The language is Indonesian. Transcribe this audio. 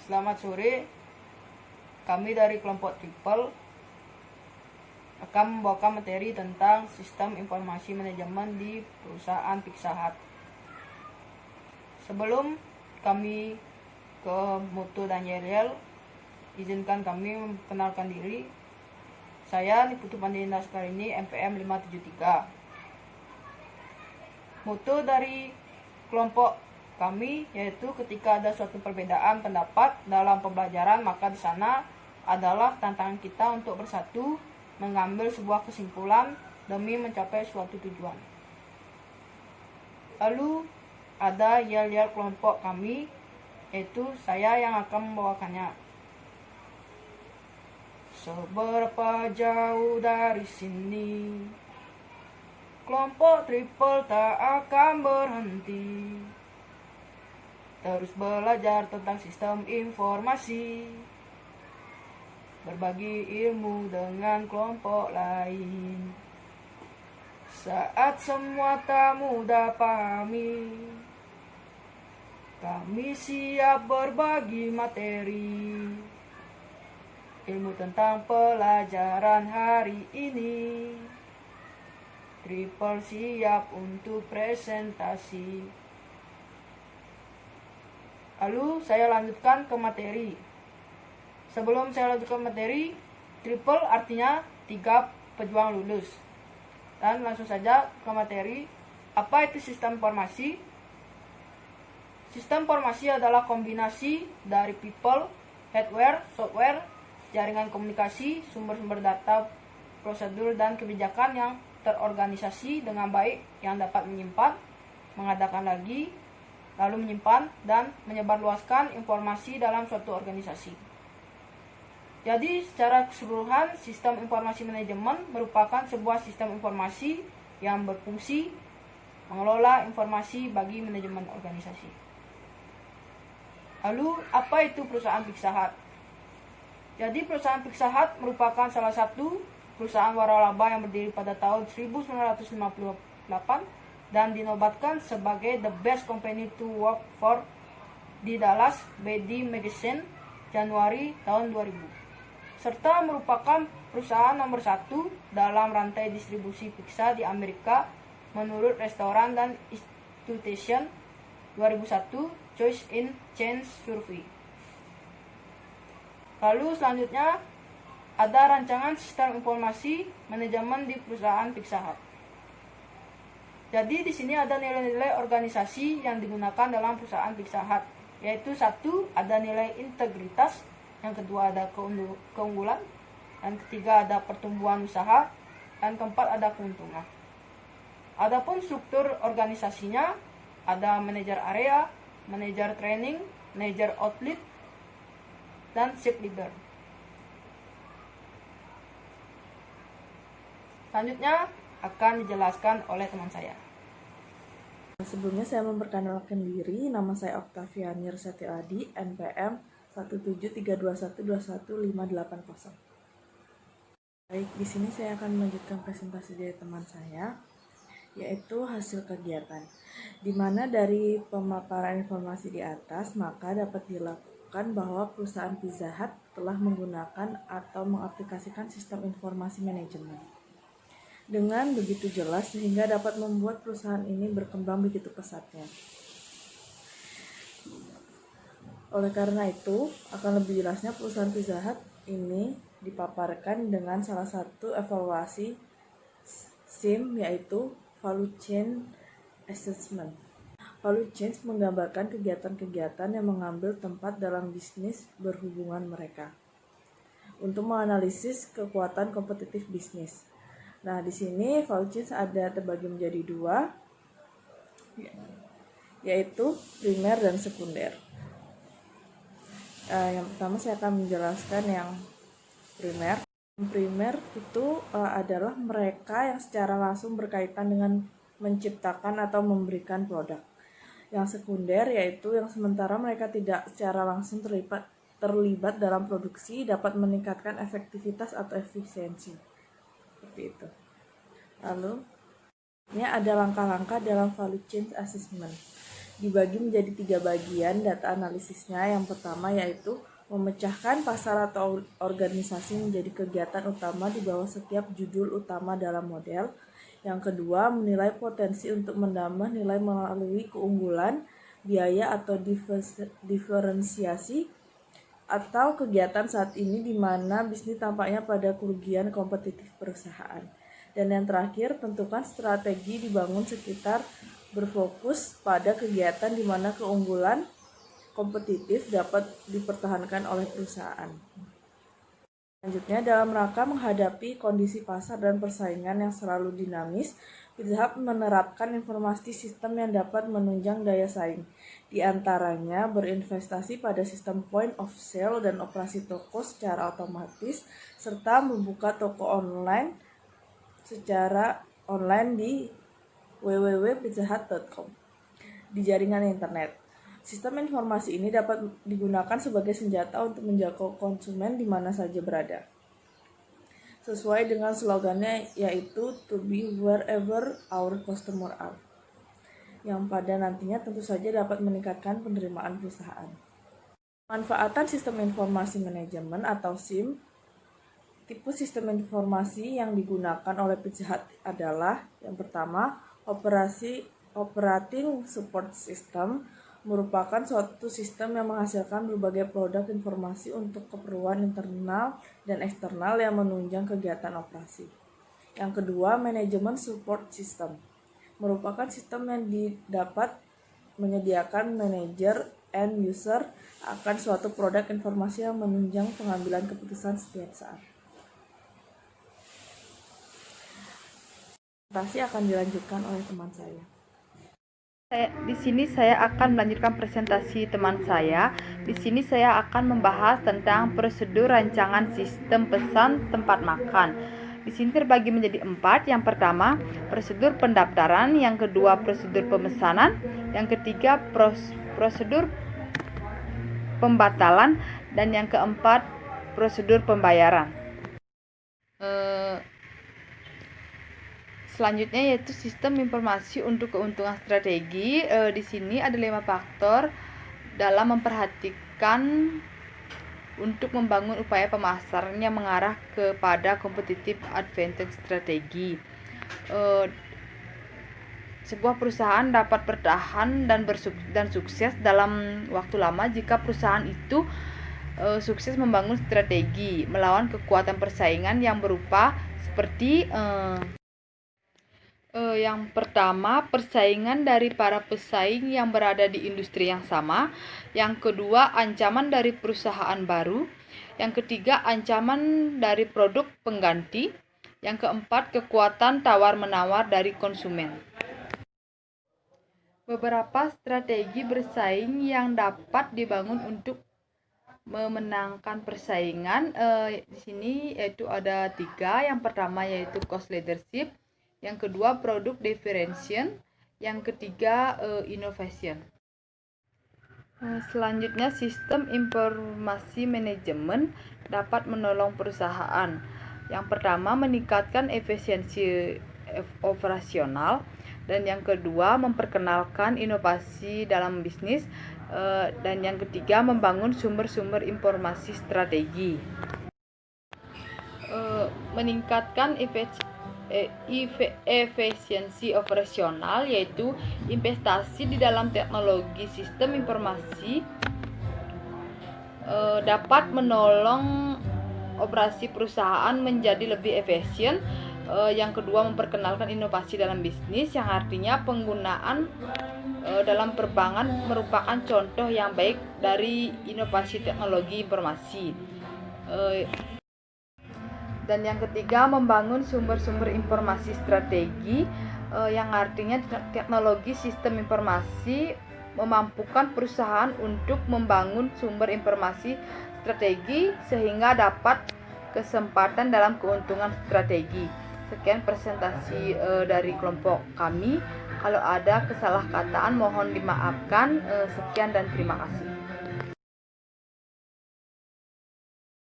Selamat sore, kami dari kelompok Triple akan membawakan materi tentang sistem informasi manajemen di perusahaan Pizza Hut. Sebelum kami ke Mutu dan Yeriel, izinkan kami memperkenalkan diri. Saya Niputu Pandinda Sekarini, MPM 573. Mutu dari kelompok kami yaitu ketika ada suatu perbedaan pendapat dalam pembelajaran, maka di sana adalah tantangan kita untuk bersatu mengambil sebuah kesimpulan demi mencapai suatu tujuan. Lalu ada yel-yel kelompok kami, yaitu saya yang akan membawakannya. Seberapa jauh dari sini, kelompok Triple tak akan berhenti, terus belajar tentang sistem informasi, berbagi ilmu dengan kelompok lain. Saat semua tak mudah pahami, kami siap berbagi materi, ilmu tentang pelajaran hari ini. Triple siap untuk presentasi. Lalu saya lanjutkan ke materi. Sebelum saya lanjutkan materi, Triple artinya 3 pejuang lulus. Dan langsung saja ke materi. Apa itu sistem informasi? Sistem informasi adalah kombinasi dari people, hardware, software, jaringan komunikasi, sumber-sumber data, prosedur, dan kebijakan yang terorganisasi dengan baik yang dapat menyimpan, mengadakan lagi, lalu menyimpan, dan menyebarluaskan informasi dalam suatu organisasi. Jadi secara keseluruhan, sistem informasi manajemen merupakan sebuah sistem informasi yang berfungsi mengelola informasi bagi manajemen organisasi. Lalu apa itu perusahaan Pizza Hut? Jadi perusahaan Pizza Hut merupakan salah satu perusahaan waralaba yang berdiri pada tahun 1958 dan dinobatkan sebagai the best company to work for di Dallas Beatty Magazine Januari tahun 2000, serta merupakan perusahaan nomor 1 dalam rantai distribusi pizza di Amerika menurut Restoran dan Institution 2001 Choice in Chains Survey. Lalu selanjutnya ada rancangan sistem informasi manajemen di perusahaan Pizza Hut. Jadi di sini ada nilai-nilai organisasi yang digunakan dalam perusahaan Pizza Hut, yaitu 1 ada nilai integritas, yang kedua ada keunggulan, dan ketiga ada pertumbuhan usaha, dan keempat ada keuntungan. Adapun struktur organisasinya ada manajer area, manajer training, manajer outlet, dan shift leader. Selanjutnya akan dijelaskan oleh teman saya. Sebelumnya saya memperkenalkan diri, nama saya Oktaviani Resati Adi, NPM 17321211580. Baik, di sini saya akan melanjutkan presentasi dari teman saya, yaitu hasil kegiatan. Di mana dari pemaparan informasi di atas, maka dapat dilakukan bahwa perusahaan Pizza Hut telah menggunakan atau mengaplikasikan sistem informasi manajemen dengan begitu jelas sehingga dapat membuat perusahaan ini berkembang begitu pesatnya. Oleh karena itu, akan lebih jelasnya perusahaan Pizza Hut ini dipaparkan dengan salah satu evaluasi SIM, yaitu Value Chain Assessment. Value Chain menggambarkan kegiatan-kegiatan yang mengambil tempat dalam bisnis berhubungan mereka untuk menganalisis kekuatan kompetitif bisnis. Nah, di sini value chain ada terbagi menjadi 2, yaitu primer dan sekunder. Yang pertama saya akan menjelaskan yang primer. Yang primer itu adalah mereka yang secara langsung berkaitan dengan menciptakan atau memberikan produk. Yang sekunder yaitu yang sementara mereka tidak secara langsung terlibat dalam produksi, dapat meningkatkan efektivitas atau efisiensi. Seperti itu. Lalu, ini ada langkah-langkah dalam value chain assessment. dibagi menjadi 3 bagian data analisisnya. Yang pertama yaitu memecahkan pasar atau organisasi menjadi kegiatan utama di bawah setiap judul utama dalam model. Yang kedua, menilai potensi untuk menambah nilai melalui keunggulan, biaya atau diferensiasi atau kegiatan saat ini di mana bisnis tampaknya pada kerugian kompetitif perusahaan. Dan yang terakhir, tentukan strategi dibangun sekitar berfokus pada kegiatan di mana keunggulan kompetitif dapat dipertahankan oleh perusahaan. Selanjutnya, dalam rangka menghadapi kondisi pasar dan persaingan yang selalu dinamis, Pizza Hut menerapkan informasi sistem yang dapat menunjang daya saing. Di antaranya berinvestasi pada sistem point of sale dan operasi toko secara otomatis, serta membuka toko online secara online di www.pizzahut.com di jaringan internet. Sistem informasi ini dapat digunakan sebagai senjata untuk menjangkau konsumen di mana saja berada. Sesuai dengan slogannya yaitu to be wherever our customer are, yang pada nantinya tentu saja dapat meningkatkan penerimaan perusahaan. Manfaatan sistem informasi manajemen atau SIM. Tipe sistem informasi yang digunakan oleh Pizza Hut adalah yang pertama, operating support system merupakan suatu sistem yang menghasilkan berbagai produk informasi untuk keperluan internal dan eksternal yang menunjang kegiatan operasi. Yang kedua, manajemen support system merupakan sistem yang dapat menyediakan manajer and user akan suatu produk informasi yang menunjang pengambilan keputusan setiap saat. Presentasi akan dilanjutkan oleh teman saya. Di sini saya akan melanjutkan presentasi teman saya. Di sini saya akan membahas tentang prosedur rancangan sistem pesan tempat makan. Di sini terbagi menjadi 4. Yang pertama, prosedur pendaftaran. Yang kedua, prosedur pemesanan. Yang ketiga, prosedur pembatalan. Dan yang keempat, prosedur pembayaran. Selanjutnya yaitu sistem informasi untuk keuntungan strategi. Di sini ada 5 faktor dalam memperhatikan untuk membangun upaya pemasaran yang mengarah kepada competitive advantage strategi. Sebuah perusahaan dapat bertahan dan sukses dalam waktu lama jika perusahaan itu sukses membangun strategi melawan kekuatan persaingan yang berupa seperti yang pertama, persaingan dari para pesaing yang berada di industri yang sama. Yang kedua, ancaman dari perusahaan baru. Yang ketiga, ancaman dari produk pengganti. Yang keempat, kekuatan tawar-menawar dari konsumen. Beberapa strategi bersaing yang dapat dibangun untuk memenangkan persaingan di sini yaitu ada 3. Yang pertama yaitu cost leadership. Yang kedua, product differentiation. Yang ketiga, innovation. Selanjutnya, sistem informasi manajemen dapat menolong perusahaan. Yang pertama, meningkatkan efisiensi operasional. Dan yang kedua, memperkenalkan inovasi dalam bisnis. Dan yang ketiga, membangun sumber-sumber informasi strategi. Meningkatkan efisiensi operasional yaitu investasi di dalam teknologi sistem informasi dapat menolong operasi perusahaan menjadi lebih efisien. Yang kedua, memperkenalkan inovasi dalam bisnis, yang artinya penggunaan dalam perbankan merupakan contoh yang baik dari inovasi teknologi informasi. Dan yang ketiga, membangun sumber-sumber informasi strategi, yang artinya teknologi sistem informasi memampukan perusahaan untuk membangun sumber informasi strategi sehingga dapat kesempatan dalam keuntungan strategi. Sekian presentasi dari kelompok kami. Kalau ada kesalahkataan mohon dimaafkan. Sekian dan terima kasih.